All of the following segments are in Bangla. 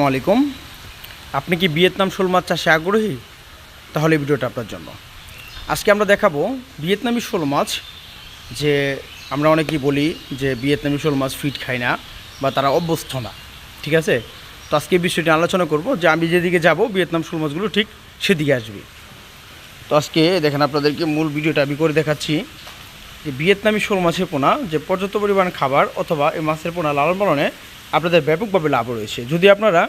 আসসালামু আলাইকুম। আপনি কি ভিয়েতনাম শোল মাছ চাষে আগ্রহী? তাহলে ভিডিওটা আপনার জন্য। আজকে আমরা দেখাবো ভিয়েতনামি শোল মাছ। যে আমরা অনেকেই বলি যে ভিয়েতনামি শোল মাছ ফিট খায় না বা তারা অভ্যস্ত না, ঠিক আছে? তো আজকে এই বিষয়টি আলোচনা করব যে আমি যেদিকে যাব ভিয়েতনাম শোল মাছগুলো ঠিক সেদিকে আসবে। তো আজকে দেখেন আপনাদেরকে মূল ভিডিওটা আমি করে দেখাচ্ছি যে ভিয়েতনামি শোল মাছের পোনা যে পর্যাপ্ত পরিমাণ খাবার অথবা এই মাছের পোনা লালন পালনে আপনাদের ব্যাপকভাবে লাভ রয়েছে। যদি আপনারা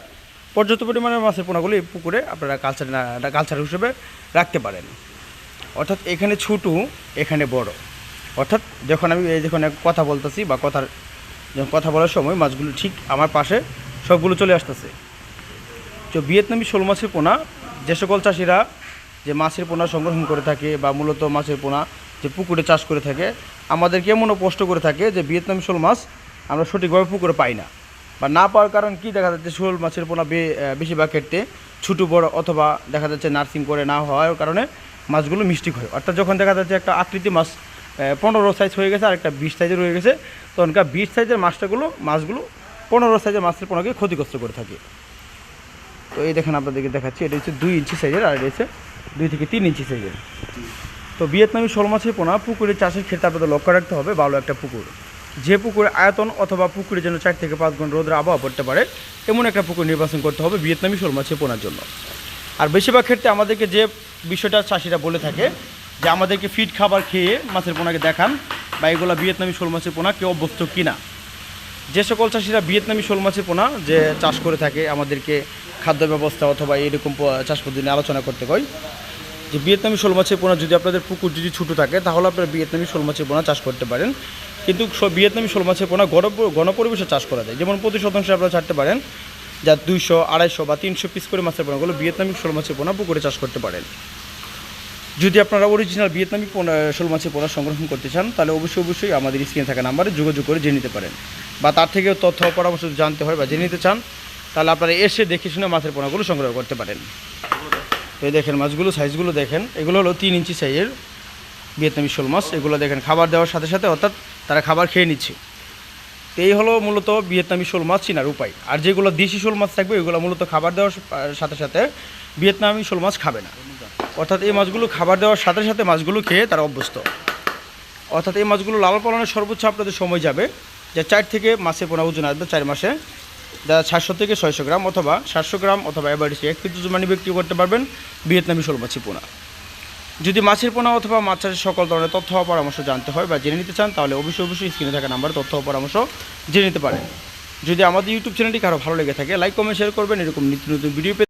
পর্যাপ্ত পরিমাণের মাছের পোনাগুলো এই পুকুরে আপনারা কালচার হিসেবে রাখতে পারেন। অর্থাৎ এখানে ছোটো, এখানে বড়। অর্থাৎ যখন আমি যখন কথা বলতেছি বা যখন কথা বলার সময় মাছগুলো ঠিক আমার পাশে সবগুলো চলে আসতেছে। তো ভিয়েতনামি শোল মাছের পোনা যে সকল চাষিরা যে মাছের পোনা সংগ্রহণ করে থাকে বা মূলত মাছের পোনা যে পুকুরে চাষ করে থাকে, আমাদেরকে এমনও প্রশ্ন করে থাকে যে ভিয়েতনামি শোল মাছ আমরা সঠিকভাবে পুকুরে পাই না বা না পাওয়ার কারণ কি দেখা যাচ্ছে শোল মাছের পোনা বেশিরভাগ ক্ষেত্রে ছোটো বড় অথবা দেখা যাচ্ছে নার্সিং করে না হওয়ার কারণে মাছগুলো মিষ্টি হয়। অর্থাৎ যখন দেখা যাচ্ছে একটা আকৃতি মাছ 15 সাইজ হয়ে গেছে আর একটা 20 সাইজের হয়ে গেছে, তখনকার 20 সাইজের মাছগুলো 15 সাইজের মাছের পোনাকে ক্ষতিগ্রস্ত করে থাকে। তো এই দেখেন আপনাদেরকে দেখাচ্ছি, এটা হচ্ছে 2 ইঞ্চি সাইজের আর এটা হচ্ছে 2 থেকে 3 ইঞ্চি সাইজের। তো ভিয়েতনামি শোল মাছের পোনা পুকুরে চাষের ক্ষেত্রে আপনাদের লক্ষ্য রাখতে হবে ভালো একটা পুকুর, যে পুকুরে আয়তন অথবা পুকুরে যেন 4 থেকে 5 ঘন্টা রোদের আবহাওয়া পড়তে পারে এমন একটা পুকুর নির্বাচন করতে হবে ভিয়েতনামি শোল মাছের পোনার জন্য। আর বেশিরভাগ ক্ষেত্রে আমাদেরকে যে বিষয়টা চাষিরা বলে থাকে যে আমাদেরকে ফিড খাবার খেয়ে মাছের পোনাকে দেখান বা এগুলো ভিয়েতনামি শোল মাছের পোনা কেউ অভ্যস্ত কিনা। যে সকল চাষিরা ভিয়েতনামি শোল মাছের পোনা যে চাষ করে থাকে আমাদেরকে খাদ্য ব্যবস্থা অথবা এরকম চাষ পদ্ধতি নিয়ে আলোচনা করতে হয় যে ভিয়েতনামি শোল মাছের পোনা যদি আপনাদের পুকুর যদি ছোটো থাকে তাহলে আপনারা ভিয়েতনামি শোল মাছের পোনা চাষ করতে পারেন। কিন্তু ভিয়েতনামি শোল মাছের পোনা গণপরিবেশে চাষ করা যায়, যেমন প্রতি শতাংশে আপনারা ছাড়তে পারেন যা 200, 250 বা 300 পিস করে মাছের পোনাগুলো ভিয়েতনামি শোল মাছের পোনা পুকুরে চাষ করতে পারেন। যদি আপনারা অরিজিনাল ভিয়েতনামি শোল মাছের পোনা সংগ্রহণ করতে চান তাহলে অবশ্যই আমাদের স্ক্রিনে থাকা নাম্বারে যোগাযোগ করে জেনে নিতে পারেন, বা তার থেকেও তথ্য পরামর্শ জানতে হয় বা জেনে নিতে চান তাহলে আপনারা এসে দেখে শুনে মাছের পোনাগুলো সংগ্রহ করতে পারেন। তো এই দেখেন মাছগুলো সাইজগুলো দেখেন, এগুলো হলো 3 ইঞ্চি সাইজের ভিয়েতনামি শোল মাছ। এগুলো দেখেন খাবার দেওয়ার সাথে সাথে অর্থাৎ তারা খাবার খেয়ে নিচ্ছে। তো এই হলো মূলত ভিয়েতনামি শোল মাছ চেনার উপায়। আর যেগুলো দেশি শোল মাছ থাকবে এগুলো মূলত খাবার দেওয়ার সাথে সাথে ভিয়েতনামি শোল মাছ খাবে না। অর্থাৎ এই মাছগুলো খাবার দেওয়ার সাথে সাথে মাছগুলো খেয়ে তারা অভ্যস্ত। অর্থাৎ এই মাছগুলো লালন পালনের সর্বোচ্চ আপনাদের সময় যাবে যে 4 থেকে মাছের পোনা ওজন আসবে 4 মাসে, যা 700 থেকে 600 গ্রাম অথবা 700 গ্রাম অথবা এভারেজে 1 কেজি ওজনে বিক্রি করতে পারবেন ভিয়েতনামি শোল মাছের পোনা। যদি মাছের পোনা অথবা মাছ চাষের সকল ধরনের তথ্য ও পরামর্শ জানতে হয় বা জেনে নিতে চান তাহলে অবশ্যই স্ক্রিনে থাকা নাম্বারে তথ্য ও পরামর্শ জেনে নিতে পারেন। যদি আমাদের ইউটিউব চ্যানেলটি কারো ভালো লেগে থাকে লাইক কমেন্ট শেয়ার করবেন। এরকম নিত্য নতুন ভিডিও